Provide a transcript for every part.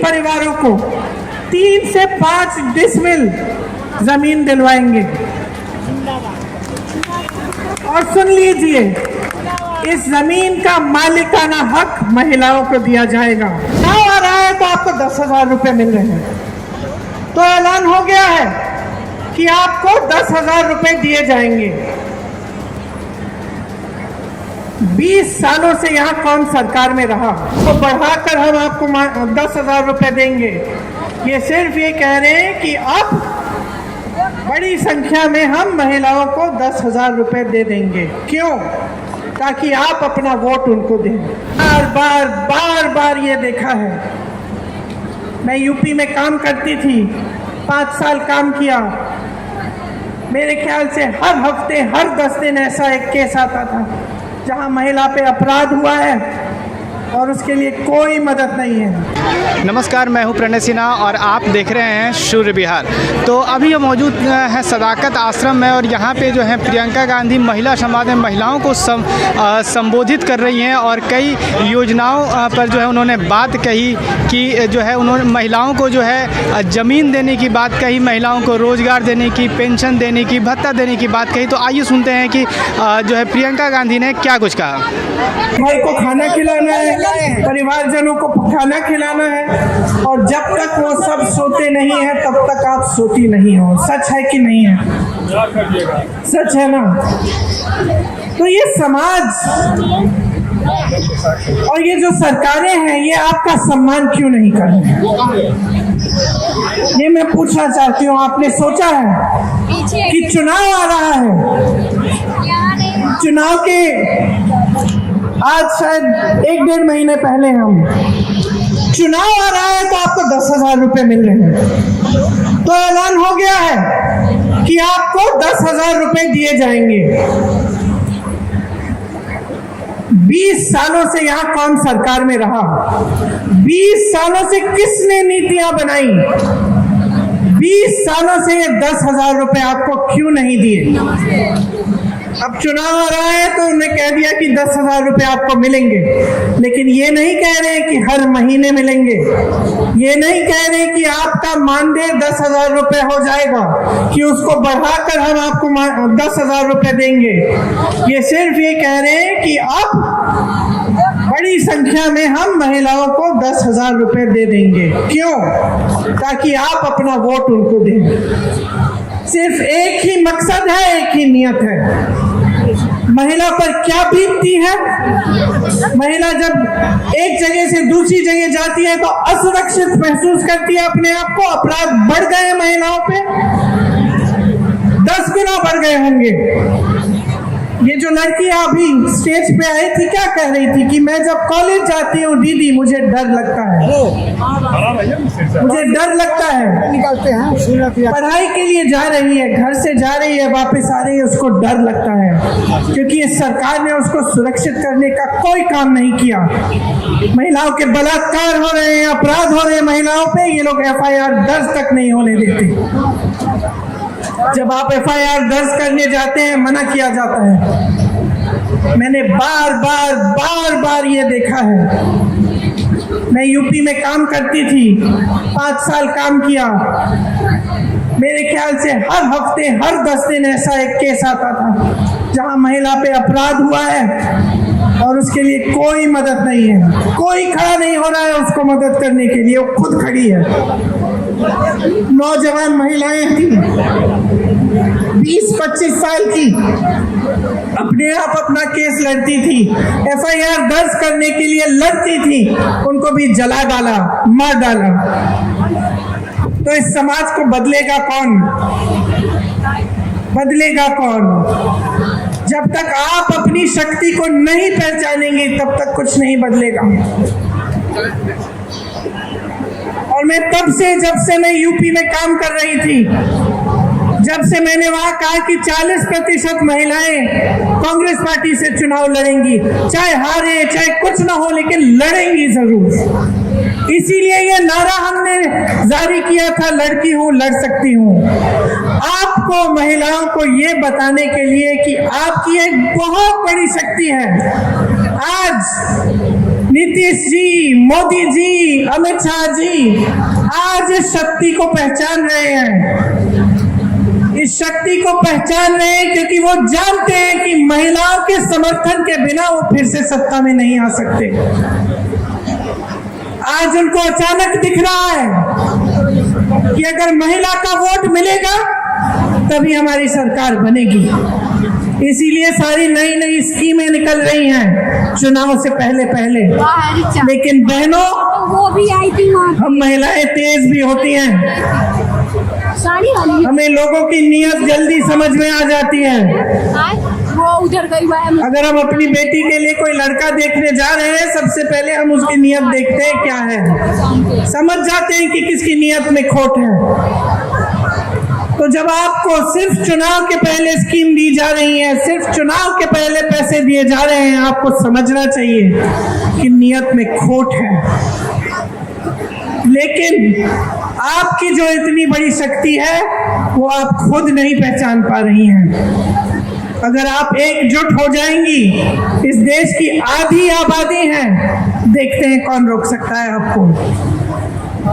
परिवारों को 3 से 5 डिसमिल जमीन दिलवाएंगे। और सुन लीजिए, इस जमीन का मालिकाना हक महिलाओं को दिया जाएगा। चुनाव आ रहा है तो आपको 10,000 रुपए मिल रहे हैं, तो ऐलान हो गया है कि आपको 10,000 रुपए दिए जाएंगे। 20 सालों से यहाँ कौन सरकार में रहा, तो बढ़ाकर हम आपको 10,000 रुपए देंगे। ये सिर्फ ये कह रहे हैं कि अब बड़ी संख्या में हम महिलाओं को 10,000 रुपए दे देंगे। क्यों? ताकि आप अपना वोट उनको दें। बार बार ये देखा है। मैं यूपी में काम करती थी, 5 साल काम किया। मेरे ख्याल से हर हफ्ते, हर 10 दिन ऐसा एक केस आता था जहां महिला पे अपराध हुआ है और उसके लिए कोई मदद नहीं है। नमस्कार, मैं हूं प्रणय सिन्हा और आप देख रहे हैं सूर्य विहार। तो अभी हम मौजूद हैं सदाकत आश्रम में और यहाँ पे जो है प्रियंका गांधी महिला समाज में महिलाओं को संबोधित कर रही हैं और कई योजनाओं पर जो है उन्होंने बात कही कि जो है उन्होंने महिलाओं को जो है ज़मीन देने की बात कही, महिलाओं को रोज़गार देने की, पेंशन देने की, भत्ता देने की बात कही। तो आइए सुनते हैं कि जो है प्रियंका गांधी ने क्या कुछ कहा। भाई को खाना खिलाना है, परिवारजनों को खाना खिलाना है, और जब तक वो सब सोते नहीं है तब तक आप सोती नहीं हो। सच है कि नहीं है? सच है ना? तो ये समाज और ये जो सरकारें हैं, ये आपका सम्मान क्यों नहीं कर रहे हैं? ये मैं पूछना चाहती हूँ। आपने सोचा है कि चुनाव आ रहा है, चुनाव के आज शायद 1-1.5 महीने पहले हम चुनाव आ रहा है तो आपको 10,000 रुपए मिल रहे हैं, तो ऐलान हो गया है कि आपको 10,000 रुपए दिए जाएंगे। 20 सालों से यहाँ कौन सरकार में रहा? 20 सालों से किसने नीतियां बनाई? 20 सालों से ये 10,000 रुपए आपको क्यों नहीं दिए? अब चुनाव आ रहा है तो उन्होंने कह दिया कि 10,000 रुपए आपको मिलेंगे, लेकिन ये नहीं कह रहे कि हर महीने मिलेंगे। ये नहीं कह रहे कि आपका मानदेय 10,000 रुपए हो जाएगा, कि उसको बढ़ाकर हम आपको 10,000 रुपए देंगे। ये सिर्फ ये कह रहे हैं कि अब बड़ी संख्या में हम महिलाओं को 10,000 रुपए दे देंगे। क्यों? ताकि आप अपना वोट उनको दें। सिर्फ एक ही मकसद है, एक ही नियत है। महिला पर क्या बीतती है? महिला जब एक जगह से दूसरी जगह जाती है तो असुरक्षित महसूस करती है अपने आप को। अपराध बढ़ गए महिलाओं पे, 10 गुना बढ़ गए होंगे। ये जो लड़कियां अभी स्टेज पे आई थी, क्या कह रही थी कि मैं जब कॉलेज जाती हूँ दीदी मुझे डर लगता है, मुझे डर लगता है। निकलते हैं, पढ़ाई के लिए जा रही है, घर से जा रही है, वापस आ रही है, उसको डर लगता है, क्योंकि इस सरकार ने उसको सुरक्षित करने का कोई काम नहीं किया। महिलाओं के बलात्कार हो रहे हैं, अपराध हो रहे हैं महिलाओं पे, ये लोग FIR दर्ज तक नहीं होने देते। जब आप FIR दर्ज करने जाते हैं मना किया जाता है। मैंने बार बार ये देखा है। मैं यूपी में काम करती थी, 5 साल काम किया। मेरे ख्याल से हर हफ्ते, हर 10 दिन ऐसा एक केस आता था जहां महिला पे अपराध हुआ है और उसके लिए कोई मदद नहीं है, कोई खड़ा नहीं हो रहा है उसको मदद करने के लिए। वो खुद खड़ी है। नौजवान महिलाएं थी, 20-25 साल की, अपने आप अपना केस लड़ती थी, FIR दर्ज करने के लिए लड़ती थी, उनको भी जला डाला, मार डाला। तो इस समाज को बदलेगा कौन? बदलेगा कौन? जब तक आप अपनी शक्ति को नहीं पहचानेंगे तब तक कुछ नहीं बदलेगा। और मैं तब से, जब से मैं यूपी में काम कर रही थी, जब से मैंने वहां कहा कि 40% महिलाएं कांग्रेस पार्टी से चुनाव लड़ेंगी, चाहे हारे चाहे कुछ ना हो, लेकिन लड़ेंगी जरूर। इसीलिए ये नारा हमने जारी किया था, लड़की हूं लड़ सकती हूं। आपको, महिलाओं को ये बताने के लिए कि आपकी एक बहुत बड़ी शक्ति है। आज नीतीश जी, मोदी जी, अमित शाह जी आज इस शक्ति को पहचान रहे हैं। इस शक्ति को पहचान रहे हैं क्योंकि वो जानते हैं कि महिलाओं के समर्थन के बिना वो फिर से सत्ता में नहीं आ सकते। आज उनको अचानक दिख रहा है कि अगर महिला का वोट मिलेगा तभी हमारी सरकार बनेगी। इसीलिए सारी नई नई स्कीमें निकल रही हैं चुनाव से पहले पहले। लेकिन बहनों, वो भी आई थी, हम महिलाएं तेज भी होती हैं, हमें लोगों की नीयत जल्दी समझ में आ जाती है। वो उधर गई हुआ है। अगर हम अपनी बेटी के लिए कोई लड़का देखने जा रहे हैं, सबसे पहले हम उसकी नीयत देखते हैं क्या है, समझ जाते हैं कि किसकी नीयत में खोट है। तो जब आपको सिर्फ चुनाव के पहले स्कीम दी जा रही है, सिर्फ चुनाव के पहले पैसे दिए जा रहे हैं, आपको समझना चाहिए कि नीयत में खोट है। लेकिन आपकी जो इतनी बड़ी शक्ति है वो आप खुद नहीं पहचान पा रही हैं। अगर आप एकजुट हो जाएंगी, इस देश की आधी आबादी है, देखते हैं कौन रोक सकता है आपको।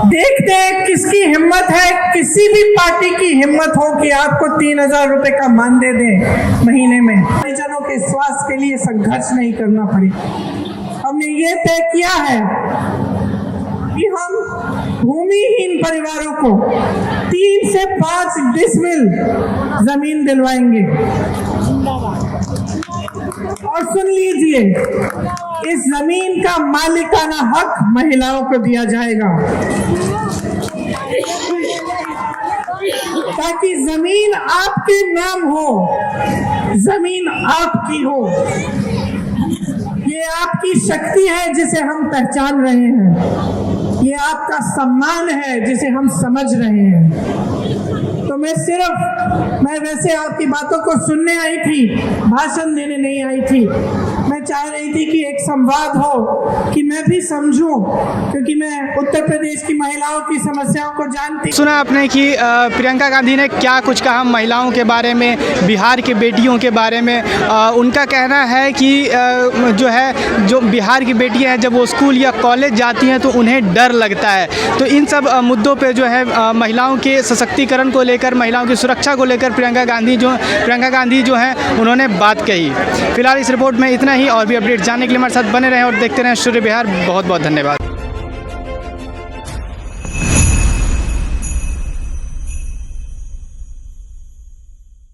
देखते हैं किसकी हिम्मत है, किसी भी पार्टी की हिम्मत हो कि आपको 3,000 रुपए का मान दे दे महीने में। परिजनों के स्वास्थ्य के लिए संघर्ष नहीं करना पड़े। हमने ये तय किया है कि हम भूमिहीन परिवारों को 3 से 5 डिसमिल जमीन दिलवाएंगे। और सुन लीजिए, इस जमीन का मालिकाना हक महिलाओं को दिया जाएगा ताकि जमीन आपके नाम हो, जमीन आपकी हो। ये आपकी शक्ति है जिसे हम पहचान रहे हैं, ये आपका सम्मान है जिसे हम समझ रहे हैं। तो मैं वैसे आपकी बातों को सुनने आई थी, भाषण देने नहीं आई थी। मैं चाह रही थी कि एक संवाद हो, कि मैं भी समझूं, क्योंकि मैं उत्तर प्रदेश की महिलाओं की समस्याओं को जानती। सुना आपने कि प्रियंका गांधी ने क्या कुछ कहा महिलाओं के बारे में, बिहार की बेटियों के बारे में। उनका कहना है कि जो बिहार की बेटियां हैं, जब वो स्कूल या कॉलेज जाती हैं तो उन्हें डर लगता है। तो इन सब मुद्दों पे जो है महिलाओं के सशक्तिकरण को लेकर, महिलाओं की सुरक्षा को लेकर प्रियंका गांधी जो हैं उन्होंने बात कही। फिलहाल इस रिपोर्ट में इतना ही। और भी अपडेट जानने के लिए हमारे साथ बने रहें और देखते रहें सूर्य बिहार। बहुत बहुत धन्यवाद।